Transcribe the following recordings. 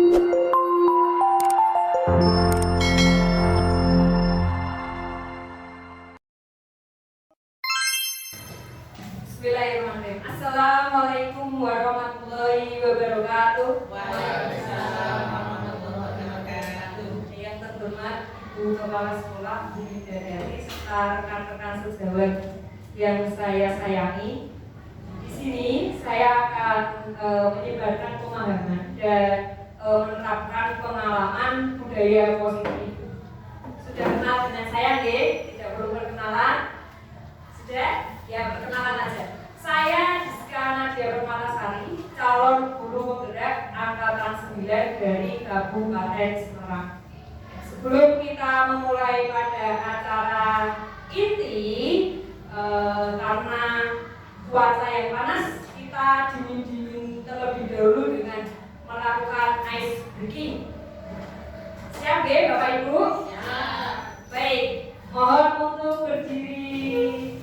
Bismillahirrahmanirrahim. Assalamualaikum warahmatullahi wabarakatuh. Waalaikumsalam warahmatullahi wabarakatuh. Yang terhormat Ibu Kepala Sekolah Bu Bidadari serta rekan-rekan sejawat yang saya sayangi. Di sini saya akan menyebarkan pemahaman dan menerapkan pengalaman budaya positif. Sudah kenal dengan saya, nggih? Tidak perlu perkenalan. Sudah? Ya, perkenalan aja. Saya Diska Nadia Permatasari, calon guru penggerak angkatan 9 dari Kabupaten Semarang. Sebelum kita memulai pada acara inti, karena cuaca yang panas, kita dingin-dingin terlebih dahulu dengan melakukan ice breaking. Siap nggih Bapak Ibu? Siap. Baik, mohon untuk berdiri.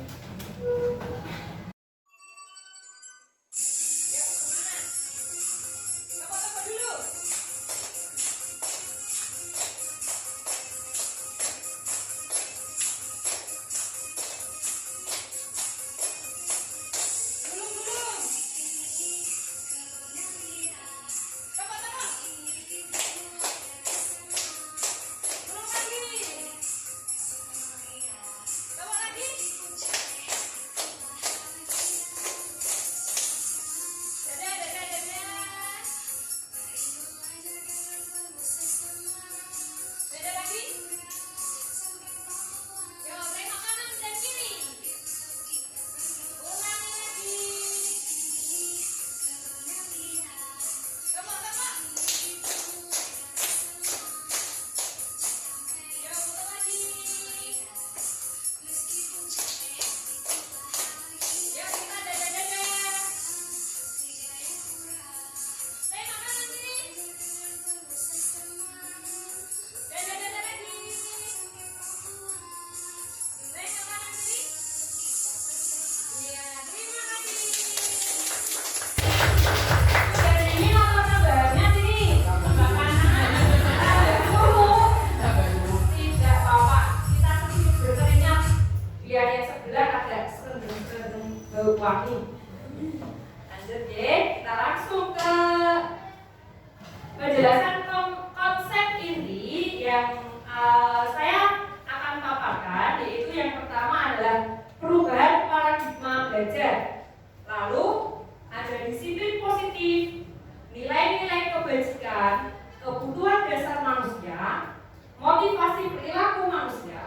Lanjut ya, kita langsung ke penjelasan konsep inti yang saya akan paparkan, yaitu yang pertama adalah perubahan paradigma belajar. Lalu ada disiplin positif, nilai-nilai kebajikan, kebutuhan dasar manusia, motivasi perilaku manusia,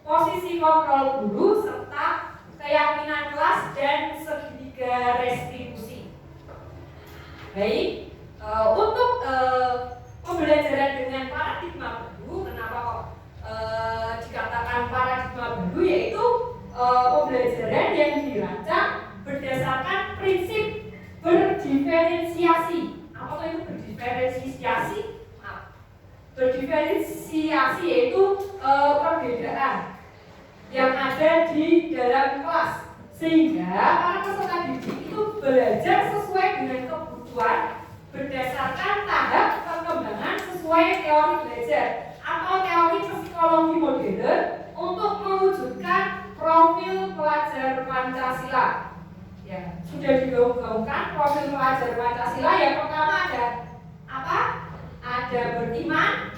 posisi kontrol guru, serta keyakinan kelas dan segitiga restitusi. Baik, untuk pembelajaran dengan paradigma baru, kenapa kok dikatakan paradigma baru, yaitu pembelajaran yang dirancang berdasarkan prinsip berdiferensiasi. Apa itu berdiferensiasi? Berdiferensiasi yaitu perbedaan yang ada di dalam kelas, sehingga para peserta didik itu belajar sesuai dengan kebutuhan berdasarkan tahap perkembangan sesuai teori belajar atau teori psikologi modern untuk mewujudkan profil pelajar Pancasila. Ya, sudah digaung-gaungkan profil pelajar Pancasila. Yang pertama ada apa? Ada beriman,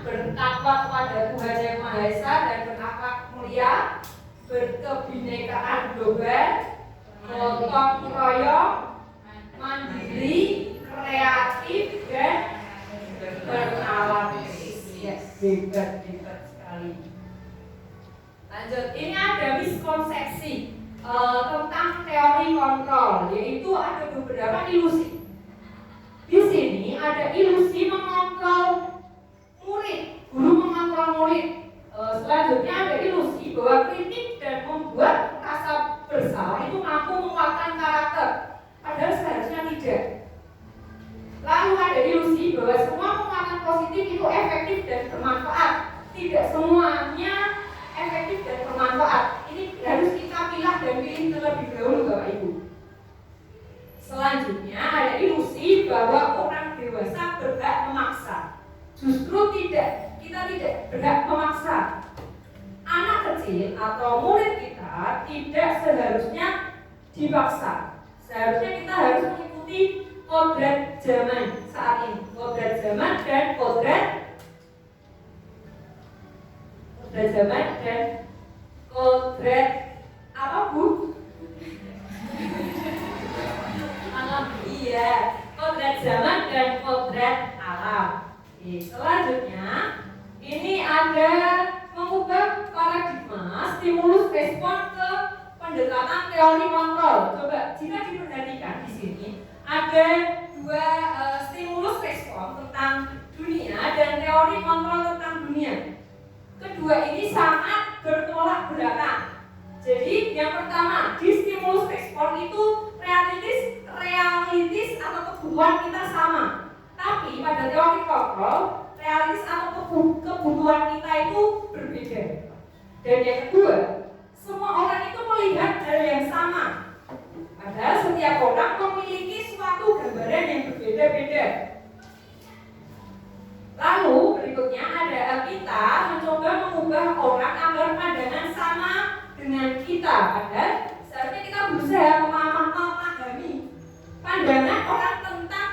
bertakwa kepada Tuhan Yang Maha Esa dan berakhlak mulia, berkebinekaan global, gotong royong, mandiri, kreatif, dan bernalar kritis. Yes, hebat sekali. Lanjut, ini ada miskonsepsi tentang teori kontrol, yaitu ada beberapa ilusi. Di sini ada ilusi mengontrol murid, guru mengontrol murid. Selanjutnya ada ilusi bahwa kritik dan membuat rasa bersalah itu mampu menguatkan karakter, padahal seharusnya tidak. Lalu ada ilusi bahwa semua penguatan positif itu efektif dan bermanfaat. Tidak semuanya efektif dan bermanfaat. Ini harus kita pilah dan pilih terlebih dahulu, Bapak Ibu. Selanjutnya ada ilusi bahwa orang dewasa berhak memaksa. Justru tidak, kita tidak berhak memaksa. Anak kecil atau murid kita tidak seharusnya dipaksa. Seharusnya kita harus mengikuti kodrat zaman saat ini. Kodrat zaman dan kodrat zaman dan kodrat apa Bu? Alam. Iya, kodrat zaman dan kodrat alam. Oke, selanjutnya ini ada mengubah paradigma stimulus respon ke pendekatan teori kontrol. Coba jika diperhatikan di sini ada dua stimulus respon tentang dunia dan teori kontrol tentang dunia. Kedua ini sangat bertolak belakang. Jadi yang pertama di stimulus respon itu realitis atau kebutuhan kita sama. Tapi pada teori kontrol realitis atau kebutuhan kita itu berbeda. Dan yang kedua, semua orang itu melihat hal yang sama. Padahal setiap orang memiliki suatu gambaran yang berbeda-beda. Lalu berikutnya ada kita mencoba mengubah orang agar pandangan sama dengan kita. Padahal seharusnya kita berusaha memahami pandangan orang tentang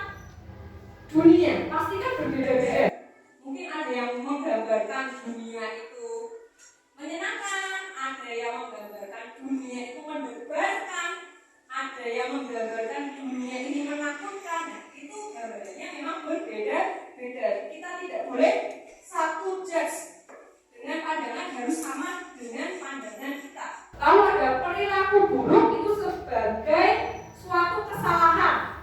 dunia. Pasti kan berbeda-beda. Mungkin ada yang menggambarkan dunia itu menyenangkan, ada yang menggambarkan dunia itu mendebarkan, ada yang menggambarkan dunia ini menakutkan. Nah, itu gambarannya memang berbeda-beda. Kita tidak boleh satu judge dengan pandangan harus sama dengan pandangan kita. Lalu ada perilaku buruk itu sebagai suatu kesalahan.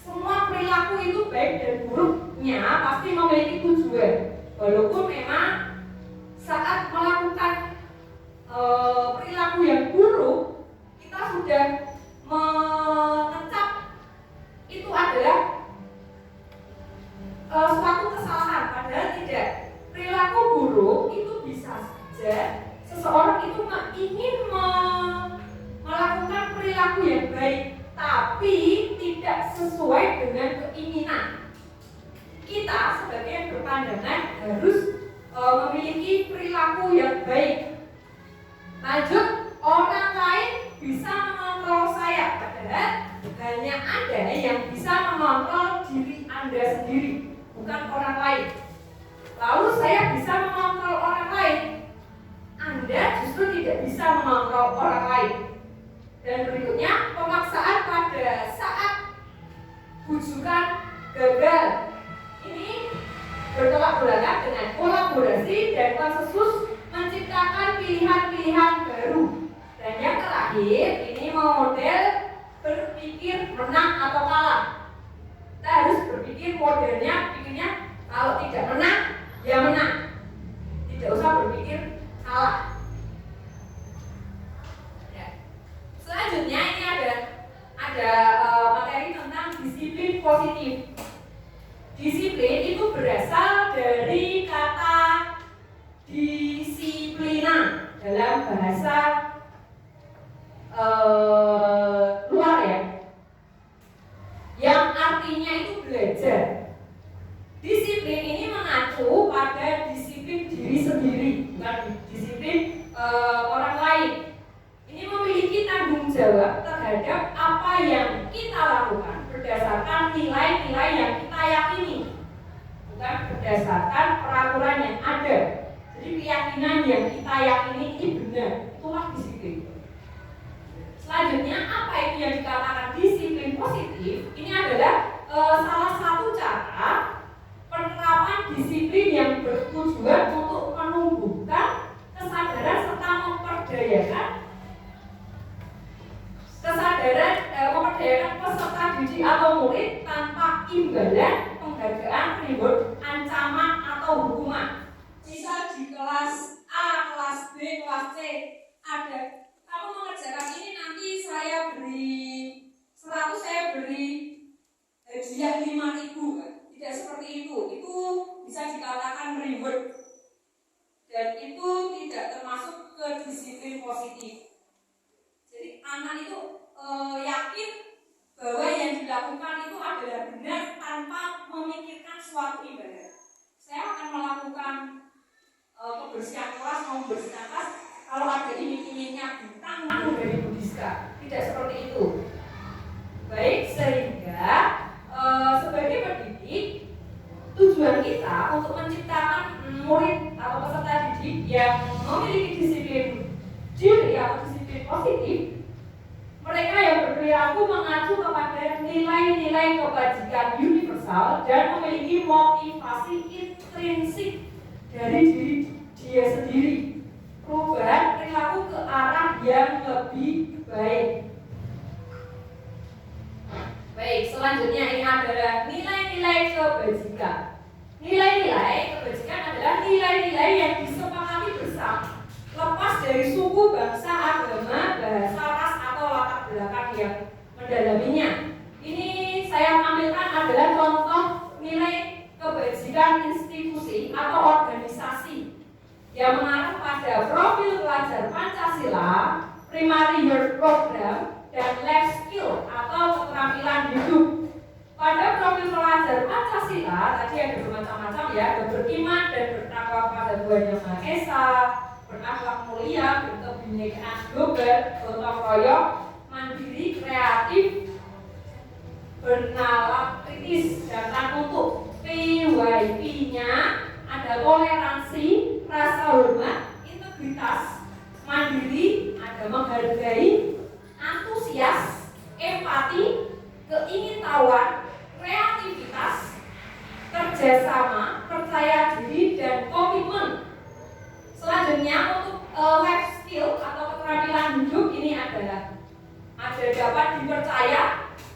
Semua perilaku itu baik dan buruknya pasti memiliki tujuan. Walaupun memang saat melakukan perilaku yang buruk kita sudah mengecap itu adalah suatu kesalahan, padahal tidak. Perilaku buruk itu bisa saja seseorang itu ingin melakukan perilaku yang baik, tapi tidak sesuai dengan keinginan. Kita sebagai yang berpandangan harus memiliki perilaku yang baik. Lanjut, orang lain bisa mengontrol saya, padahal hanya Anda yang bisa mengontrol diri Anda sendiri, bukan orang lain. Lalu saya bisa mengontrol orang lain, Anda justru tidak bisa mengontrol orang lain. Dan berikutnya, pemaksaan pada saat bujukan gagal. Ini bertolak belakang dengan kolaborasi dan konsensus menciptakan pilihan-pilihan baru. Dan yang terakhir, ini model berpikir menang atau kalah. Kita harus berpikir modelnya, pikirnya kalau tidak menang, ya menang. Tidak usah berpikir kalah. Ya. Selanjutnya ini ada materi tentang disiplin positif. Disiplin itu berasal dari kata disiplina dalam bahasa luar ya, yang artinya itu belajar. Disiplin ini mengacu pada disiplin diri sendiri, bukan disiplin orang lain. Ini memiliki tanggung jawab terhadap apa yang kita lakukan berdasarkan nilai-nilai yang kita yakini, bukan berdasarkan peraturan yang ada. Jadi keyakinan yang kita yakini ini benar, itulah disiplin. Selanjutnya, apa itu yang dikatakan disiplin positif? Ini adalah salah satu cara penerapan disiplin yang bertujuan untuk menumbuhkan kesadaran serta memperdayakan peserta didik atau murid tanpa imbalan, penghargaan, reward, ancaman atau hukuman. Misal di kelas A, kelas B, kelas C ada, kamu mengerjakan ini nanti saya beri 100, saya beri hadiah 5.000 kan? Tidak seperti itu bisa dikatakan reward. Dan itu tidak termasuk ke disiplin positif. Jadi anak itu yakin bahwa yang dilakukan itu adalah benar suatu ibadah. Saya akan melakukan kebersihan kelas, membersihkan kelas. Kalau ada iming-imingnya bintang dari Budiska, tidak seperti itu. Baik, sehingga sebagai pendidik, tujuan kita untuk menciptakan murid atau peserta didik yang memiliki disiplin diri atau disiplin positif. Mereka yang berperilaku mengacu kepada nilai-nilai kebajikan universal dan memiliki motivasi intrinsik dari diri dia sendiri. Perubahan perilaku ke arah yang lebih baik. Baik, selanjutnya ini adalah nilai-nilai kebajikan. Nilai-nilai kebajikan adalah nilai-nilai yang disepakati bersama, lepas dari suku, bangsa, agama, bahasa, ras, atau latar belakang yang mendalaminya. Ini saya tampilkan adalah contoh nilai kebajikan institusi atau organisasi yang mengarah pada profil pelajar Pancasila, primary year program, dan life skill atau keterampilan hidup. Pada profil pelajar Pancasila tadi ada bermacam-macam ya, ada beriman dan bertakwa pada Tuhan Yang Maha Esa, berakhlak mulia, berkebinekaan global, gotong royong, mandiri, kreatif, bernalar kritis, dan untuk PYP-nya ada toleransi, rasa hormat, integritas, mandiri, ada menghargai, antusias, empati, keingintahuan, kreativitas, kerjasama, percaya diri, dan komitmen. Selanjutnya untuk life skill atau keterampilan hidup ini adalah ada dapat dipercaya,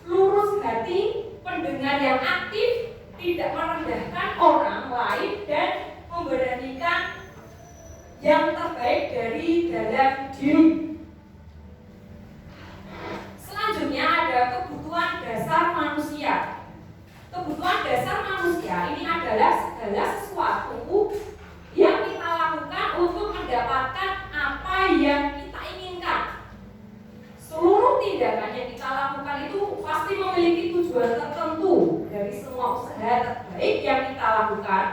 lurus hati, pendengar yang aktif, tidak merendahkan orang lain, dan memberanikan yang terbaik dari dalam diri. Selanjutnya ada kebutuhan dasar manusia. Kebutuhan dasar manusia ini adalah segala sesuatu yang kita lakukan untuk mendapatkan apa yang kita inginkan. Seluruh tindakan yang kita lakukan itu pasti memiliki tujuan tertentu. Dari semua usaha terbaik yang kita lakukan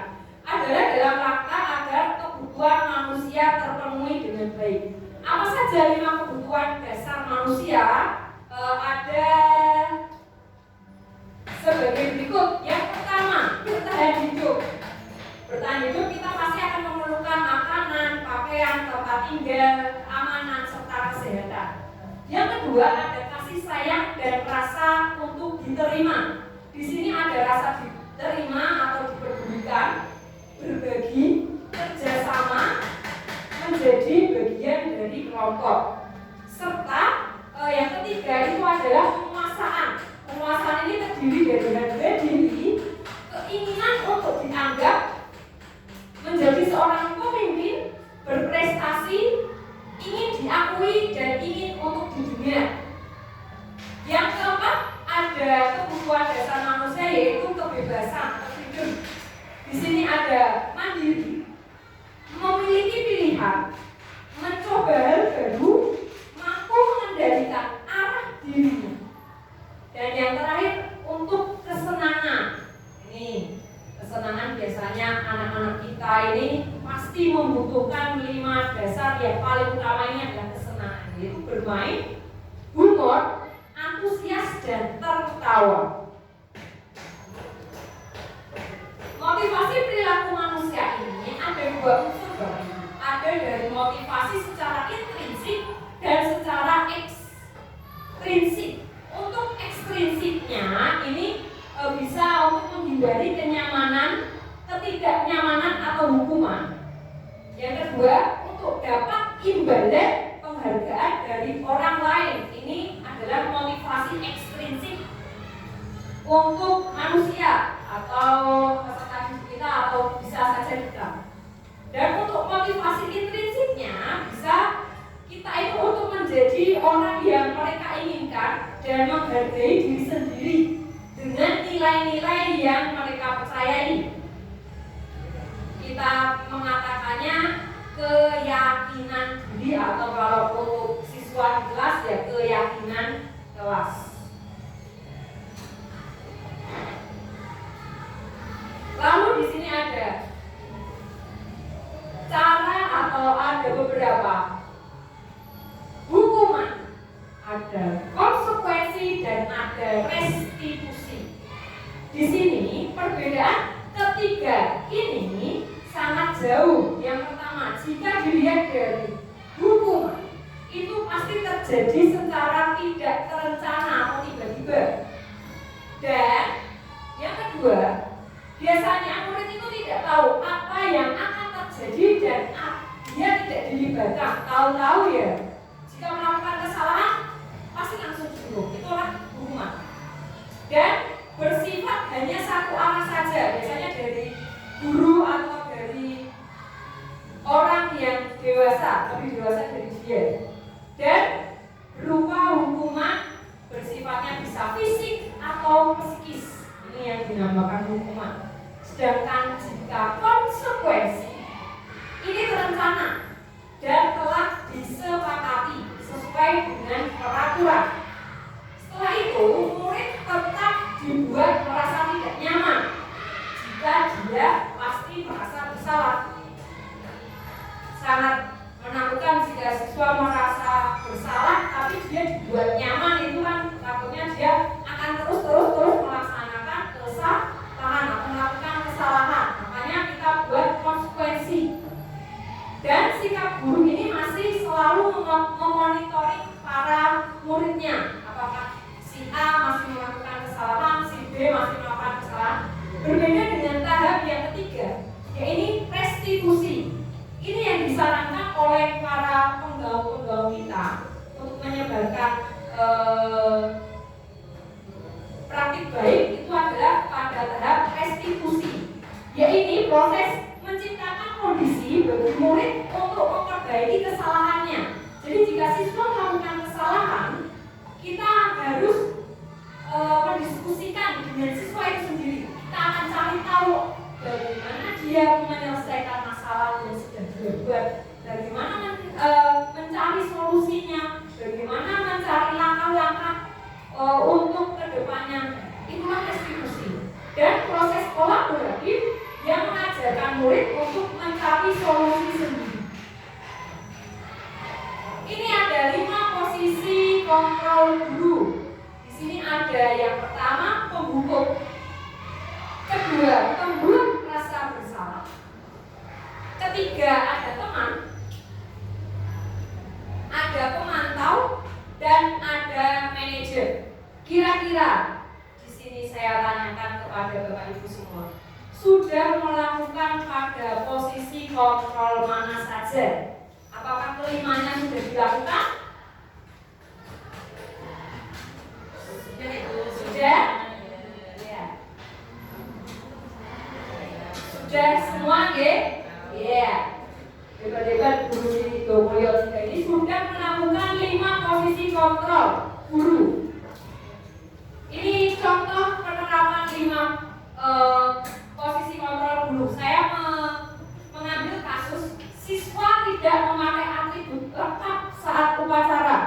adalah dalam rangka agar kebutuhan manusia terpenuhi dengan baik. Apa saja 5 kebutuhan dasar manusia? Ada sebagai berikut. Yang pertama, bertahan hidup. Bertahan hidup kita pasti akan memerlukan makanan, pakaian, tempat tinggal, keamanan, serta kesehatan. Yang kedua, ada kasih sayang dan rasa untuk diterima. Di sini ada rasa diterima atau diperdulikan, berbagi, kerjasama, menjadi bagian dari kelompok. Serta yang ketiga itu adalah penguasaan. Penguasaan ini terdiri dari harga diri, keinginan untuk dianggap, menjadi seorang pemimpin, berprestasi, ingin diakui, dan ingin untuk di dunia. Yang keempat ada kebutuhan dasar manusia yaitu kebebasan, freedom. Di sini ada mandiri, memiliki pilihan, mencoba hal baru, mampu mengendalikan arah dirinya. Dan yang terakhir untuk kesenangan. Ini kesenangan biasanya anak-anak kita ini pasti membutuhkan 5 dasar yang paling utama ini adalah kesenangan, yaitu bermain, humor, antusias, dan tertawa. Motivasi perilaku manusia ini ada 2 unsur. Ada dari motivasi secara intrinsik dan secara ekstrinsik. Untuk ekstrinsiknya ini bisa untuk menghindari kenyamanan, ketidaknyamanan atau hukuman. Yang kedua, untuk dapat imbalan penghargaan dari orang lain. Ini adalah motivasi ekstrinsik untuk manusia atau peserta didik kita atau bisa saja kita. Dan untuk motivasi intrinsiknya bisa kita itu untuk menjadi orang yang mereka inginkan dan menghargai diri sendiri dengan nilai-nilai yang mereka percayai. Kita mengatakannya keyakinan diri atau kalau untuk siswa di kelas ya keyakinan kelas. restitusi. Di sini perbedaan ketiga ini sangat jauh. Yang pertama, jika dilihat dari hukuman, itu pasti terjadi secara tidak terencana atau tiba-tiba. Dan yang kedua, biasanya murid itu tidak tahu apa yang akan terjadi dan dia tidak dilibatkan. Tahu-tahu ya, jika melakukan kesalahan pasti langsung dihukum. Itulah hukuman. Dan bersifat hanya satu arah saja, biasanya dari guru atau dari orang yang dewasa, lebih dewasa dari dia. Dan berupa hukuman bersifatnya bisa fisik atau psikis. Ini yang dinamakan hukuman. Sedangkan jika konsekuensi ini terencana dan telah disepakati sesuai dengan peraturan. Setelah itu, murid tetap dibuat merasa tidak nyaman jika dia pasti merasa bersalah. Sangat menakutkan jika siswa merasa bersalah tapi dia dibuat nyaman, itu kan takutnya dia akan terus melaksanakan kesalahan atau melakukan kesalahan. Makanya kita buat konsekuensi. Dan sikap guru ini masih selalu memonitoring para muridnya. Apakah si A masih melakukan kesalahan, si B masih melakukan kesalahan. Berbeda dengan tahap yang ketiga, yaitu restitusi. Ini yang disarankan oleh para penggaul-penggaul kita untuk menyebarkan praktik baik itu adalah pada tahap restitusi, yaitu proses menciptakan kondisi bagi murid untuk memperbaiki kesalahannya. Jadi jika siswa melakukan kesalahan, kita harus mendiskusikan dengan siswa itu sendiri. Kita akan cari tahu bagaimana dia menyelesaikan masalah yang sudah dia buat, bagaimana mencari solusinya, bagaimana mencari langkah-langkah untuk kedepannya. Itulah restitusi. Dan proses kolaboratif yang mengajarkan murid untuk mencari solusi sendiri. Ini ada 5 posisi kontrol guru. Di sini ada yang pertama, pembuka. Kedua, pembuat rasa bersalah. Ketiga, ada teman. Ada pemantau dan ada manajer. Kira-kira di sini saya tanyakan kepada Bapak Ibu semua, sudah melakukan pada posisi kontrol mana saja? Apakah kelimanya sudah dilakukan? Sudah? Ya. Sudah semua, nggih? Iya. Debat-debat guru di Domulyo ini sudah melakukan 5 posisi kontrol guru. Ini contoh penerapan 5 posisi kontrol guru. Saya mengambil kasus siswa tidak memakai atribut lengkap saat upacara.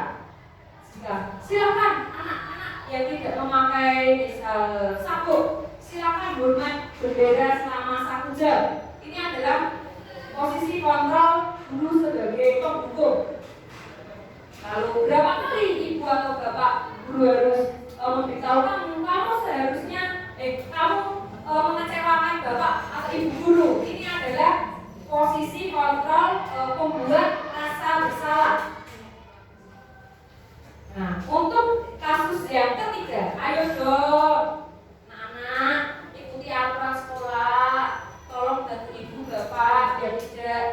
Silakan anak-anak yang tidak memakai misal sabuk, silakan hormat bendera selama 1 jam. Ini adalah posisi kontrol guru sebagai pembuka. Lalu berapa kali ibu atau bapak guru harus memberitahu kamu seharusnya kamu mengecewakan bapak atau ibu guru. Ini adalah posisi kontrol pembuat rasa bersalah. Nah, untuk kasus yang ketiga, ayo dong, anak-anak ikuti aturan sekolah, tolong bantu ibu bapak biar tidak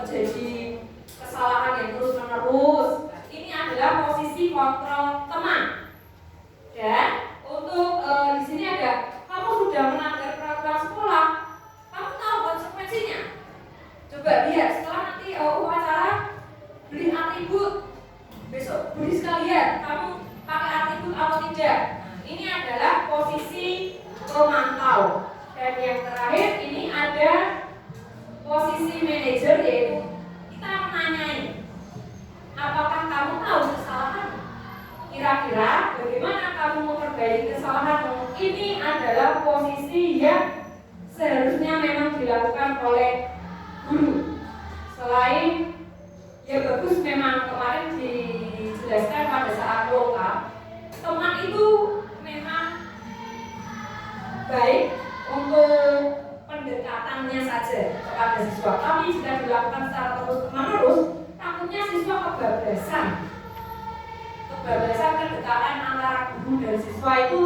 terjadi kesalahan yang terus menerus. Ini adalah posisi kontrol teman. Dan untuk di sini ada, kamu sudah melanggar peraturan sekolah, kamu tahu konsekuensinya. Coba lihat setelah nanti upacara beli atribut, besok beli sekalian, kamu pakai atribut atau tidak. Nah, ini adalah posisi pemantau. Dan yang terakhir ini ada posisi manajer, yaitu kita menanyai, apakah kamu tahu kesalahan? Kira-kira bagaimana kamu memperbaiki kesalahanmu? Ini adalah posisi yang seharusnya memang dilakukan oleh guru. Selain ya bagus, memang kemarin dijelaskan pada saat lokal teman itu memang baik untuk pendekatannya saja kepada siswa, tapi jika dilakukan secara terus-menerus, takutnya siswa kebablasan kedekatan antara guru dan siswa itu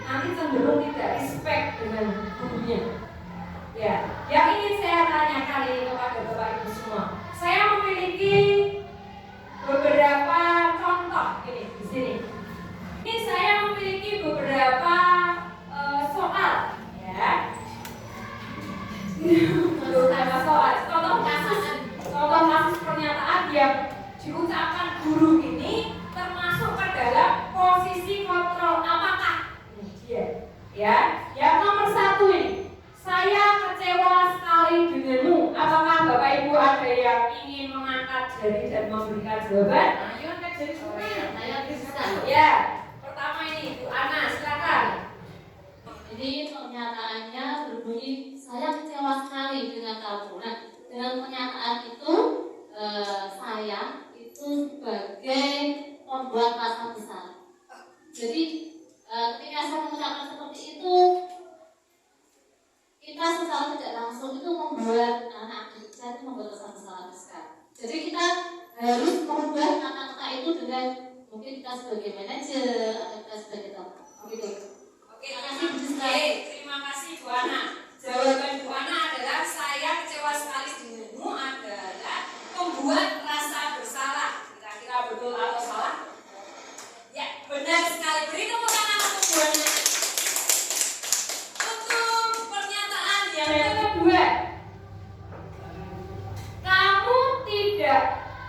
nanti cenderung tidak respect dengan gurunya. Ya, yang ingin saya tanyakan ini kepada Bapak Ibu semua, saya memiliki beberapa contoh ini di sini. Ini saya memiliki beberapa soal, ya. Beberapa soal, contoh kasus pernyataan yang diucapkan guru ini termasuk ke dalam posisi kontrol. Apakah dia? Ya, yang nomor 1 ini, saya kecewa sekali denganmu. Apakah Bapak Ibu ada yang ingin mengangkat jari dan memberikan jawaban? Ayo angkat jari semua. Ayo bisa. Ya, pertama ini Bu Ana, silakan. Jadi pernyataannya berbunyi, saya kecewa sekali dengan kamu. Nah, dengan pernyataan itu saya itu sebagai pembuat rasa besar. Jadi ketika saya mengucapkan seperti itu, kita secara tidak langsung itu membuat anak didik saya itu membuat rasa besar. Jadi kita harus merubah kata-kata itu dengan mungkin kita sebagai manajer atau kita sebagai teman. Begitu. Oke, terima kasih Bu Ana. Jawaban Bu Ana adalah saya kecewa sekali denganmu adalah membuat rasa bersalah. Kira-kira betul atau salah? Ya, benar sekali. Beri tepuk tangan untuk Bu Ana. Untuk pernyataan yang kedua, kamu tidak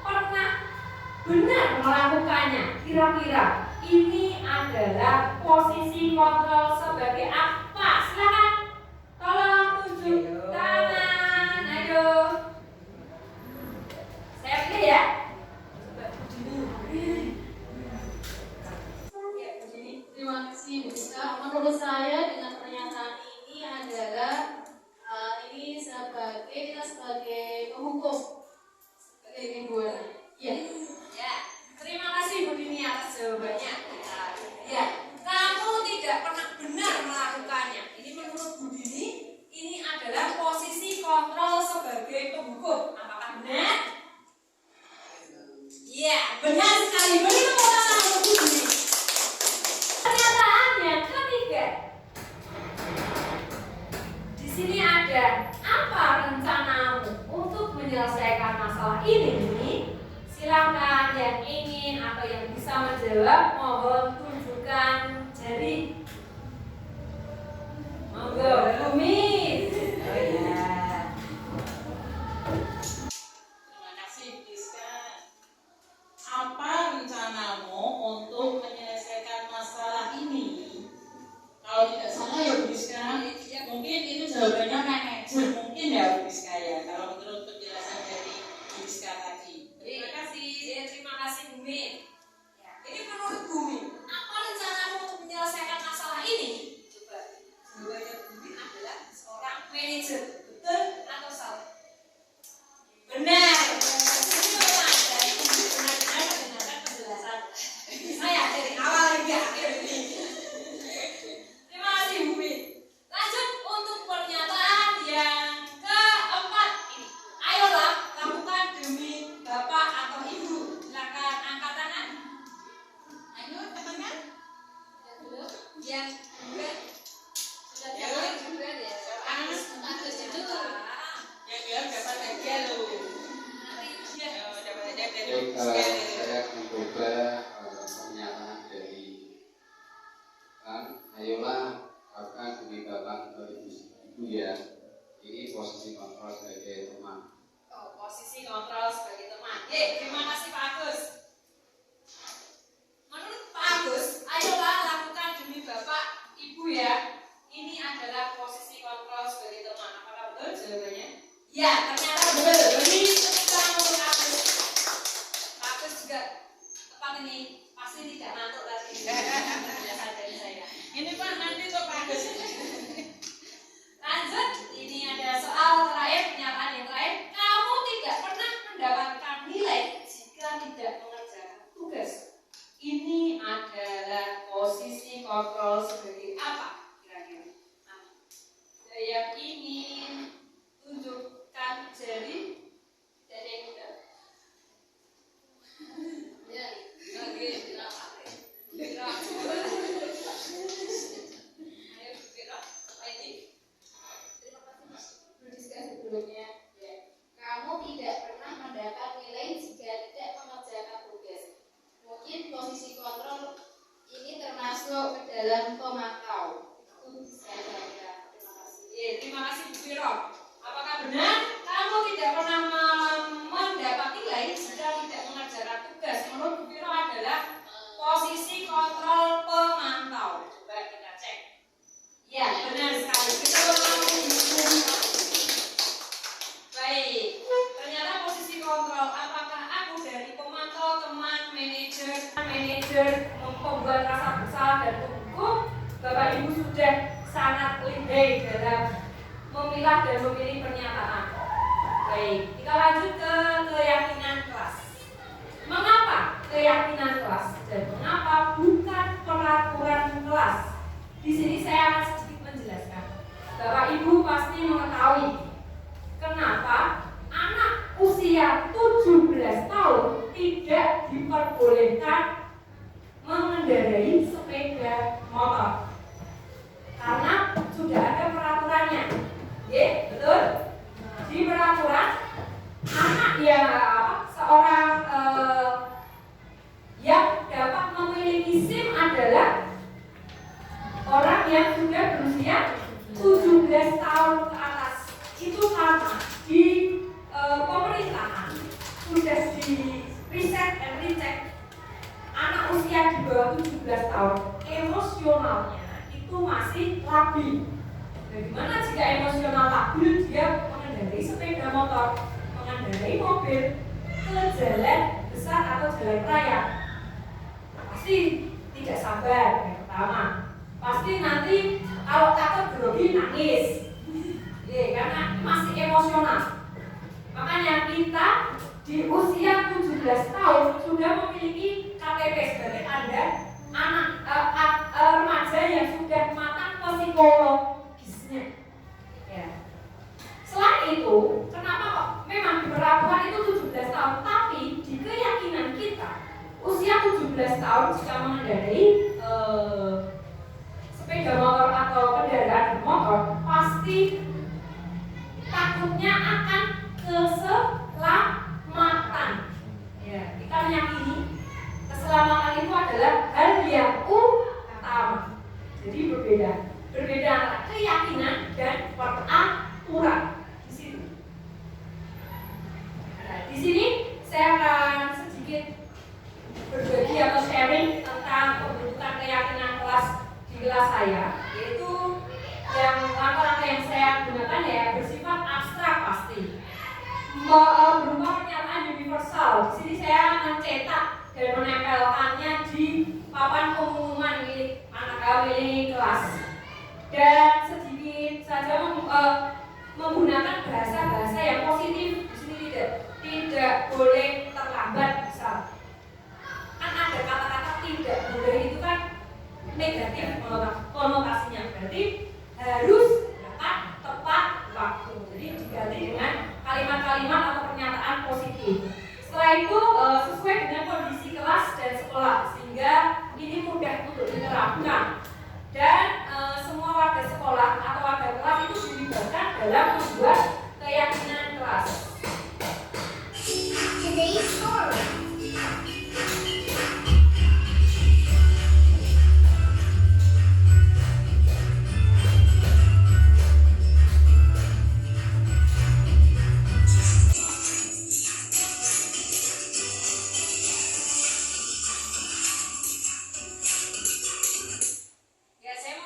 pernah benar melakukannya. Kira-kira ini adalah posisi kontrol sebagai apa? Silakan. Tolong tunjuk tangan. Ayo. Saya pilih ya. Terima kasih Bu Rizka. Menurut saya dengan pernyataan ini adalah ini kita sebagai penghukum sebagai mingguan. Ya. Ya. Terima kasih Bu Dini atas jawabannya. Ya. Kamu tidak pernah benar melakukannya. Ini menurut Bu Dini, ini adalah posisi kontrol sebagai penghukum. Apakah benar? Ya, benar sekali. Beri tepuk tangan untuk Bu Dini. Pernyataan yang ketiga. Di sini ada, apa rencanamu untuk menyelesaikan masalah ini? Silakan yang ingin atau yang bisa menjawab, mohon tunjukkan jari. Monggo, Bumi. Oh ya. Terima kasih Rizka. Apa rencanamu untuk menyelesaikan masalah ini? Kalau tidak salah ya Bu Rizka, mungkin itu jawabannya manajer mungkin ya Bu Rizka ya. Kalau menurut penjelasan dari Bu Rizka tadi. Terima kasih. Terima kasih Bumi. Ya, ini menurut Bumi, apa rencanamu untuk menyelesaikan masalah ini? Coba. Jawabannya Bumi adalah seorang manajer. Betul atau salah? Benar. Ini memang dari Bumi benar-benar mendengarkan penjelasan saya dari awal hingga akhir ini. Terima kasih Bumi. Lanjut untuk pernyataan yang keempat ini. Ayolah lakukan demi Bapak atau Ibu. Silakan angkat tangan. Ayo angkat tangan. Yang kedua. Sudah jawab juga ya. Bagus itu. Yang bilang dapat hadiah loh. Dapat hadiah dari Bu Baik, Rizka. saya mencoba pernyataan dari ayolah lakukan demi Bapak atau Ibu ya. Ini posisi kontrol sebagai teman. Oh, posisi kontrol sebagai teman. Terima kasih Pak Agus. Menurut Pak Agus, ayolah lakukan demi Bapak, Ibu ya. Ini adalah posisi kontrol sebagai teman. Apakah betul jawabannya? Ya, ternyata betul. Ini tepuk tangan untuk Agus. Pak Agus juga tepat ini. Pasti tidak ngantuk tadi. Penjelasan dari saya. Ini Pak nanti kok Pak Agus. Lanjut, ini ada soal terakhir, pernyataan yang terakhir. Kamu tidak pernah mendapatkan nilai jika tidak mengerjakan tugas. Ini adalah kontrol sebagai apa kira-kira? Yang ingin tunjukkan jari dari yang muda. Ya, oke, berapa? Ayo bergerak, fighting. Terima kasih Mas. Berdiskusi sebelumnya. Ya. Kamu tidak pernah mendapat nilai jika tidak mengerjakan tugas. Mungkin posisi kontrol ini termasuk ke dalam pemantau. Itu saya kira. Terima kasih. Terima kasih Bu Viro. Apakah benar kamu tidak pernah mendapat nilai jika tidak mengerjakan tugas? Menurut Bu Viro adalah posisi kontrol pemantau. Coba kita cek. Ya, benar sekali. Baik. Ternyata posisi kontrol. Apakah aku dari pemantau, teman, manajer, membuat rasa bersalah dan menghukum? Bapak Ibu sudah sangat lihai dalam memilah dan memilih pernyataan. Baik, kita lanjut ke keyakinan kelas. Mengapa keyakinan kelas dan mengapa bukan peraturan kelas? Di sini saya akan sedikit menjelaskan. Bapak Ibu pasti mengetahui kenapa anak usia 17 tahun tidak diperbolehkan mengendarai sepeda motor. Karena sudah ada peraturannya. Ya, betul? Di peraturan anak yang seorang yang dapat memiliki SIM adalah orang yang sudah berusia 17 tahun ke atas. Itu karena di pemerintahan sudah di riset dan recheck anak usia di bawah 17 tahun emosionalnya itu masih labil. Bagaimana jika emosional labil dia mengendarai sepeda motor, mengendarai mobil ke jalan besar atau jalan raya? Pasti tidak sabar yang pertama. Pasti nanti kalau takut grogi nangis. Karena masih emosional. Makanya kita di usia 17 tahun sudah memiliki KTP sebagai tanda anak remaja yang sudah matang psikologisnya. Ya. Selain itu, kenapa kok memang di peraturan itu 17 tahun, tapi di keyakinan kita usia 17 tahun jika mengendarai sepeda motor atau kendaraan motor pasti takutnya akan keselamatan. Ya, kita meyakini keselamatan itu adalah hal yang utama. Jadi berbeda antara keyakinan dan peraturan di situ. Nah, di sini saya akan sedikit berbagi atau sharing tentang pembentukan keyakinan kelas di kelas saya, yaitu yang langkah-langkah yang saya gunakan ya bersifat abstrak pasti, berupa pernyataan universal. Di sini saya mencetak dan menempelkannya di papan pengumuman milik kelas, dan sedikit saja menggunakan bahasa-bahasa yang positif. Di sini tidak boleh terlambat, misal. Kan ada kata-kata tidak boleh itu kan negatif konotasinya, berarti harus tepat waktu. Jadi diganti dengan kalimat-kalimat atau pernyataan positif. Setelah itu sesuai dengan kondisi kelas dan sekolah, sehingga ini mudah untuk diterapkan. Dan semua warga sekolah atau warga kelas itu dilibatkan dalam membuat keyakinan kelas.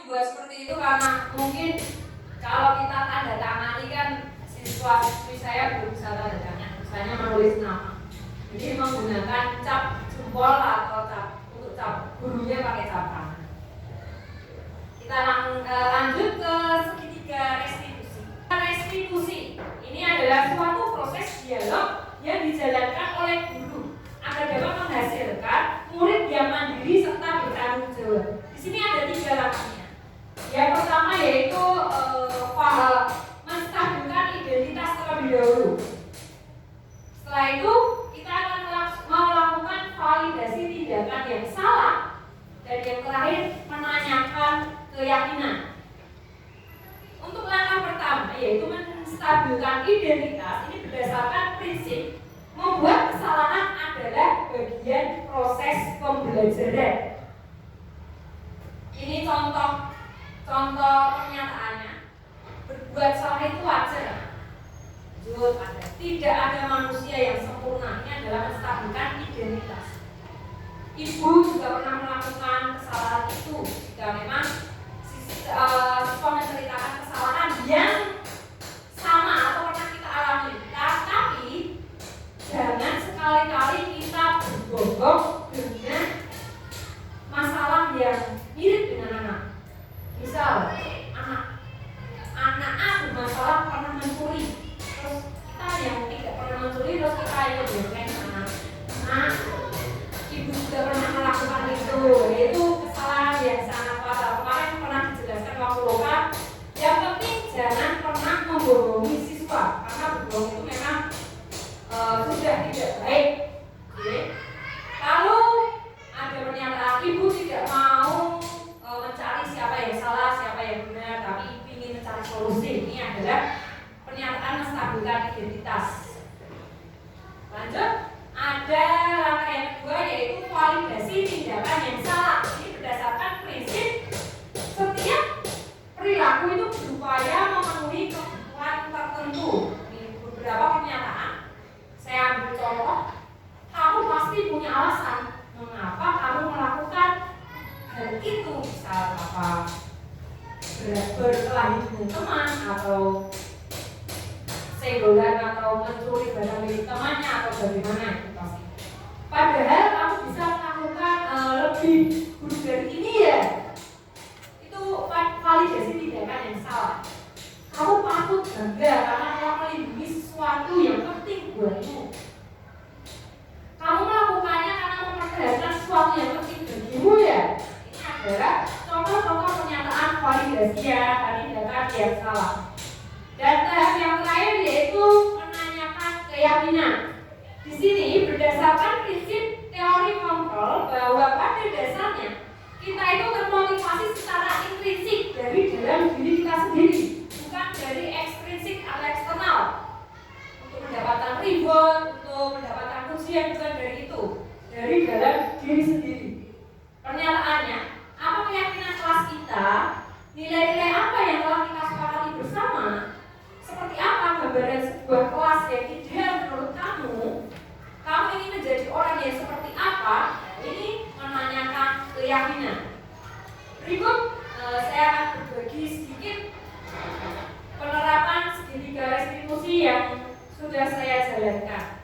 Buat seperti itu karena mungkin kalau kita tanda tangani kan siswa-siswi saya belum bisa tanda tangan, misalnya menulis nama. Jadi menggunakan cap jempol atau cap untuk cap gurunya pakai cap tangan. Kita lanjut ke segitiga restitusi. Restitusi ini adalah suatu proses dialog yang dijalankan oleh guru agar dapat menghasilkan murid yang mandiri serta bertanggung jawab. Di Di sini ada 3 langkahnya. Yang pertama yaitu menstabilkan identitas terlebih dahulu. Setelah itu kita akan melakukan validasi tindakan yang salah, dan yang terakhir menanyakan keyakinan. Untuk langkah pertama yaitu menstabilkan identitas, ini berdasarkan prinsip membuat kesalahan adalah bagian proses pembelajaran. Ini contoh pernyataannya. Berbuat salah itu wajar. Tidak ada manusia yang sempurna. Ini adalah menstabilkan identitas. Ibu juga pernah melakukan kesalahan itu. Jika memang siswa menceritakan kesalahan yang sama atau pernah kita alami, tapi jangan sekali-kali kita berbohong dengan masalah yang mirip dengan anak. Misal, anak A bermasalah pernah mencuri, terus kita yang tidak pernah mencuri terus kita ikut bermain anak. Ibu juga pernah melakukan itu, yaitu kesalahan yang sangat fatal. Kemarin pernah dijelaskan waktu lokal. Yang penting jangan pernah membohongi siswa, karena berbohong itu memang sudah tidak baik. Lalu ada pernyataan ibu tidak mau mencari siapa yang salah, siapa yang benar, tapi ingin mencari solusi. Ini adalah pernyataan menstabilkan identitas. Lanjut, ada langkah yang kedua yaitu validasi tindakan yang salah. Ini berdasarkan prinsip setiap perilaku itu berupaya memenuhi kebutuhan tertentu. Ini beberapa pernyataan. Saya ambil contoh. Kamu pasti punya alasan mengapa kamu melakukan hal itu. Misal apa? Berkelahi dengan teman, atau senggolan, atau mencuri barang milik temannya, atau bagaimana itu pasti. Padahal kamu bisa melakukan lebih buruk dari ini ya. Itu validasi tindakan yang salah. Kamu patut bangga karena telah melindungi sesuatu yang penting buatmu. Kamu melakukannya karena mempertahankan sesuatu yang penting bagimu ya. Ini adalah contoh-contoh pernyataan validasi tindakan yang salah. Dan tahap yang terakhir yaitu menanyakan keyakinan. Di sini berdasarkan prinsip teori kontrol bahwa pada dasarnya kita itu termotivasi secara intrinsik dari dalam diri kita sendiri, bukan dari ekstrinsik atau eksternal. Untuk mendapatkan reward, untuk mendapatkan pujian, bukan dari itu, dari dalam diri sendiri. Pernyataannya, apa keyakinan kelas kita, nilai-nilai apa yang telah kita sepakati bersama, seperti apa gambaran sebuah kelas yang ideal menurut kamu, kamu ingin menjadi orang yang seperti apa. Ini menanyakan keyakinan. Berikut saya akan berbagi sedikit penerapan segitiga restitusi yang sudah saya jalankan.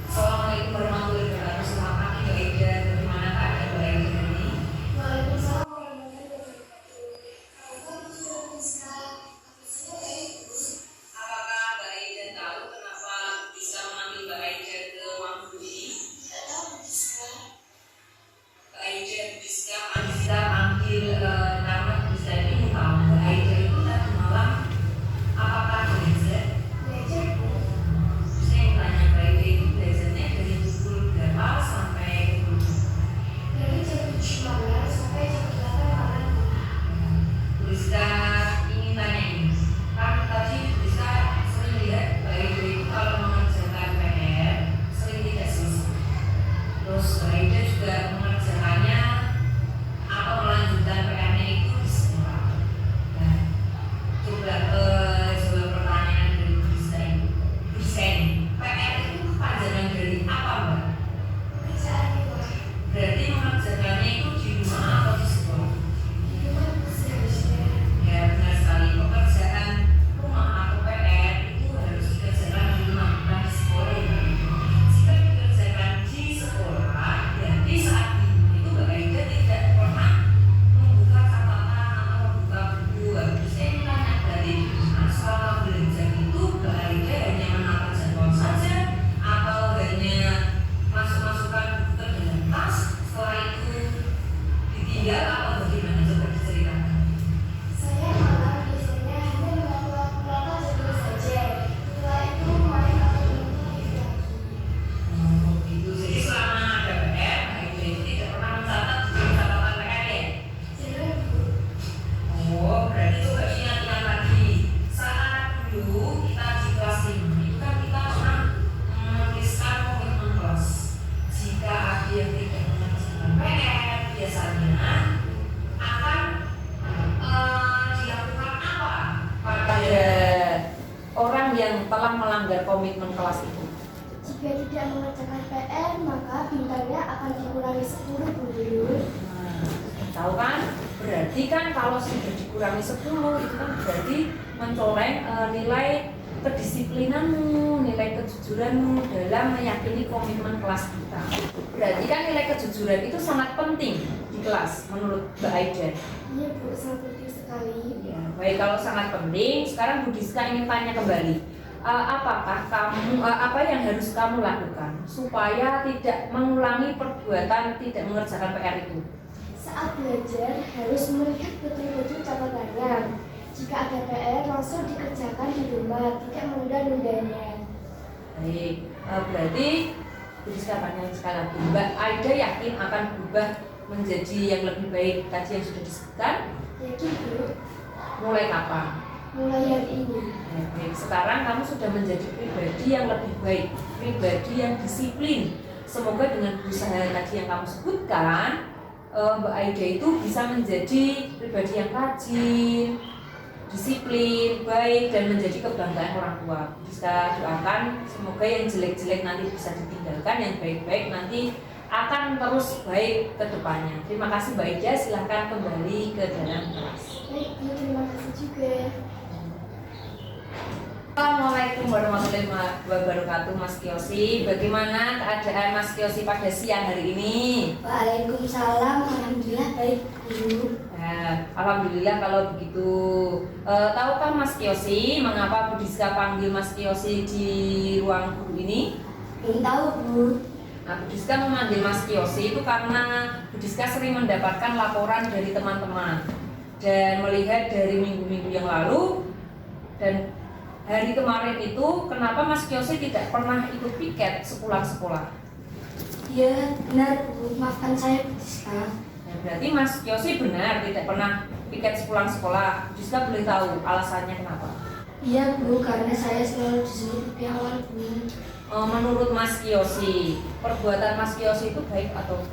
Assalamualaikum warahmatullahi wabarakatuh. Selamat pagi Mbak Ida. Bagaimana keadaan Mbak Ida hari ini? Waalaikumsalam warahmatullahi wabarakatuh. Apakah Mbak Ida tahu kenapa bisa memanggil Mbak Ida ke ruang budi? Mbak Ida bisa panggil nama bisa ini tahu Mbak Ida itu tadi malam apakah belajar? Belajar Bu. melanggar komitmen kelas itu? Jika tidak mengerjakan PR, maka bintangnya akan dikurangi 10 Bu Guru. Nah, tahu kan? Berarti kan kalau sudah dikurangi 10 itu kan berarti mencoreng nilai kedisiplinanmu, nilai kejujuranmu dalam meyakini komitmen kelas kita. Berarti kan nilai kejujuran itu sangat penting di kelas menurut Mbak Aida. Iya Bu, sangat penting sekali. Ya, baik, kalau sangat penting, sekarang Bu Diska ingin tanya kembali. Apakah kamu apa yang harus kamu lakukan supaya tidak mengulangi perbuatan tidak mengerjakan PR itu? Saat belajar harus melihat betul-betul catatannya. Jika ada PR langsung dikerjakan di rumah, tidak menunda-nundanya. Baik, berarti Bu Diska tanya sekali lagi, Mbak Aida yakin akan berubah menjadi yang lebih baik tadi yang sudah disebutkan? Yakin Bu? Mulai kapan? Mulai hari ini. Baik, sekarang kamu sudah menjadi pribadi yang lebih baik, pribadi yang disiplin. Semoga dengan berusaha tadi yang kamu sebutkan, Mbak Aida itu bisa menjadi pribadi yang rajin, disiplin, baik, dan menjadi kebanggaan orang tua. Bisa doakan semoga yang jelek-jelek nanti bisa ditinggalkan, yang baik-baik nanti akan terus baik ke depannya. Terima kasih Mbak Aida, silahkan kembali ke dalam kelas. Baik Bu, terima kasih juga. Assalamualaikum warahmatullahi wabarakatuh, Mas Kiyosi. Bagaimana keadaan Mas Kiyosi pada siang hari ini? Waalaikumsalam, alhamdulillah baik Bu. Alhamdulillah kalau begitu. Tahukah Mas Kiyosi mengapa Bu Diska panggil Mas Kiyosi di ruang guru ini? Belum tahu Bu. Nah, Bu Diska memanggil Mas Kiyosi itu karena Bu Diska sering mendapatkan laporan dari teman-teman dan melihat dari minggu-minggu yang lalu dan hari kemarin itu kenapa Mas Kiyosi tidak pernah ikut piket sepulang sekolah? Iya benar Bu, maafkan saya Bu Diska. Nah, berarti Mas Kiyosi benar tidak pernah piket sepulang sekolah. Bu Diska boleh tahu alasannya kenapa? Iya Bu, karena saya selalu disuruh lebih awal Bu. Menurut Mas Kiyosi, perbuatan Mas Kiyosi itu baik atau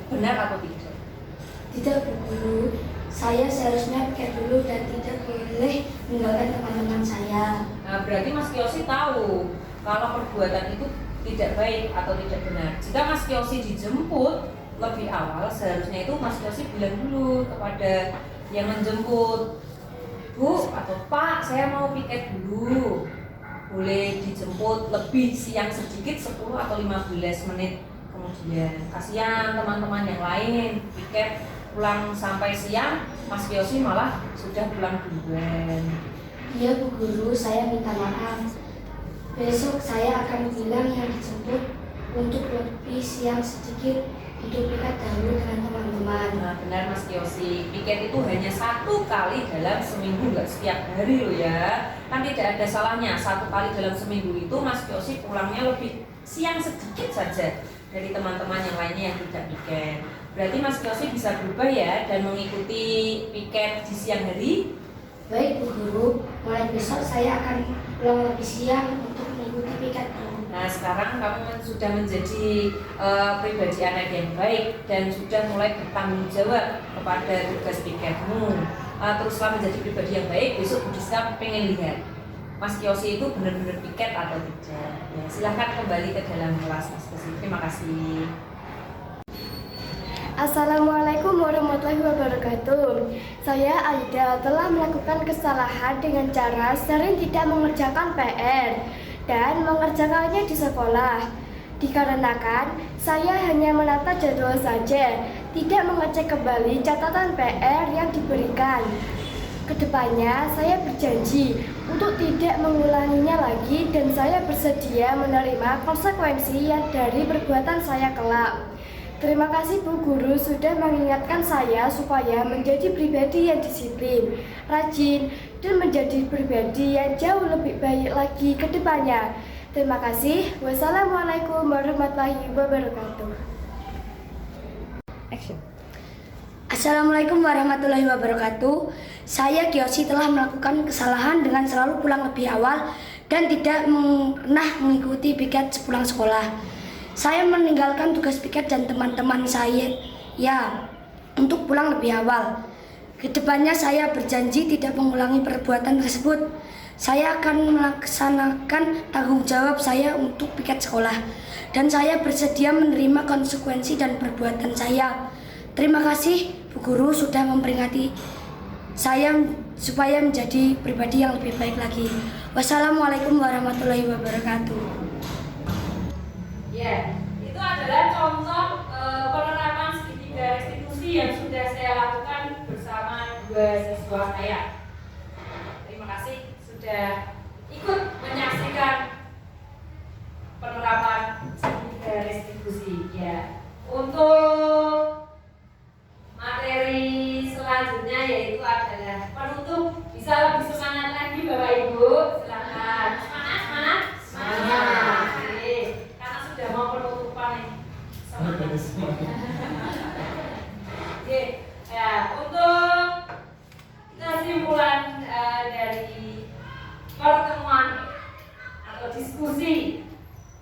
benar atau tidak? Tidak Bu Guru, saya seharusnya piket dulu dan tidak boleh meninggalkan teman-teman saya. Nah, berarti Mas Kiyosi tahu kalau perbuatan itu tidak baik atau tidak benar. Jika Mas Kiyosi dijemput lebih awal, seharusnya itu Mas Kiyosi bilang dulu kepada yang menjemput, Bu atau Pak, saya mau piket dulu. Boleh dijemput lebih siang sedikit 10 atau 15 menit kemudian. Kasihan teman-teman yang lain piket pulang sampai siang, Mas Kiyosi malah sudah pulang duluan. Iya Bu Guru, saya minta maaf. Besok saya akan bilang yang dijemput untuk lebih siang sedikit untuk piket dahulu dengan teman-teman. Nah, benar Mas Kiyosi, piket itu hanya 1 kali dalam seminggu, nggak setiap hari loh ya. Kan tidak ada salahnya, 1 kali dalam seminggu itu Mas Kiyosi pulangnya lebih siang sedikit saja dari teman-teman yang lainnya yang tidak piket. Berarti Mas Kiyosi bisa berubah ya dan mengikuti piket di siang hari. Baik Bu Guru, mulai besok saya akan pulang lebih siang untuk mengikuti piket. Nah, sekarang kamu sudah menjadi pribadi anak yang baik dan sudah mulai bertanggung jawab kepada tugas piketmu. Teruslah menjadi pribadi yang baik. Besok Bu Diska pengen lihat Mas Kiyosi itu benar-benar piket atau tidak. Ya, silahkan kembali ke dalam kelas Mas Kiyosi. Terima kasih. Assalamualaikum warahmatullahi wabarakatuh. Saya Aida telah melakukan kesalahan dengan cara sering tidak mengerjakan PR dan mengerjakannya di sekolah. Dikarenakan saya hanya menata jadwal saja, tidak mengecek kembali catatan PR yang diberikan. Kedepannya saya berjanji untuk tidak mengulanginya lagi dan saya bersedia menerima konsekuensi yang dari perbuatan saya kelak. Terima kasih Bu Guru sudah mengingatkan saya supaya menjadi pribadi yang disiplin, rajin, dan menjadi pribadi yang jauh lebih baik lagi ke depannya. Terima kasih. Wassalamualaikum warahmatullahi wabarakatuh. Action. Assalamualaikum warahmatullahi wabarakatuh. Saya Kiyosi telah melakukan kesalahan dengan selalu pulang lebih awal dan tidak pernah mengikuti piket sepulang sekolah. Saya meninggalkan tugas piket dan teman-teman saya untuk pulang lebih awal. Kedepannya saya berjanji tidak mengulangi perbuatan tersebut. Saya akan melaksanakan tanggung jawab saya untuk piket sekolah dan saya bersedia menerima konsekuensi dan perbuatan saya. Terima kasih Bu Guru sudah memperingati saya supaya menjadi pribadi yang lebih baik lagi. Wassalamualaikum warahmatullahi wabarakatuh. Ya, itu adalah contoh penerapan segitiga restitusi yang sudah saya lakukan bersama dua siswa saya. Terima kasih sudah ikut menyaksikan penerapan segitiga restitusi. Ya, untuk materi selanjutnya yaitu adalah penutup. Bisa lebih semangat lagi Bapak Ibu, silakan. Semangat. Oke, karena sudah mau penutupan nih. Semangat. Oke, ya untuk kesimpulan dari pertemuan atau diskusi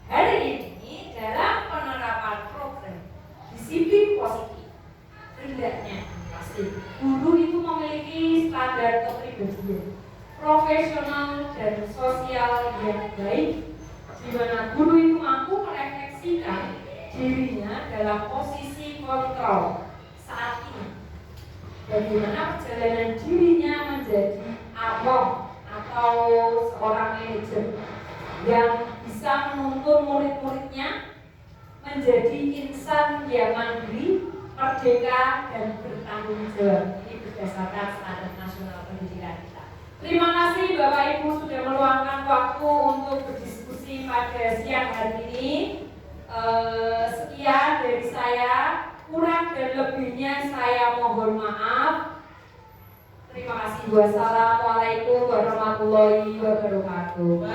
hari ini dalam penerapan program disiplin positif. Hendaknya pasti guru itu memiliki standar kepribadian profesional dan sosial yang baik, di mana guru itu mampu merefleksikan dirinya dalam posisi kontrol saat ini. Bagaimana perjalanan dirinya menjadi abang atau seorang manajer yang bisa menuntun murid-muridnya menjadi insan yang mandiri, merdeka dan bertanggung jawab. Ini berdasarkan standar nasional pendidikan kita. Terima kasih Bapak Ibu sudah meluangkan waktu untuk berdiskusi pada siang hari ini. Sekian dari saya, kurang dan lebihnya saya mohon maaf. Terima kasih. Wassalamualaikum warahmatullahi wabarakatuh.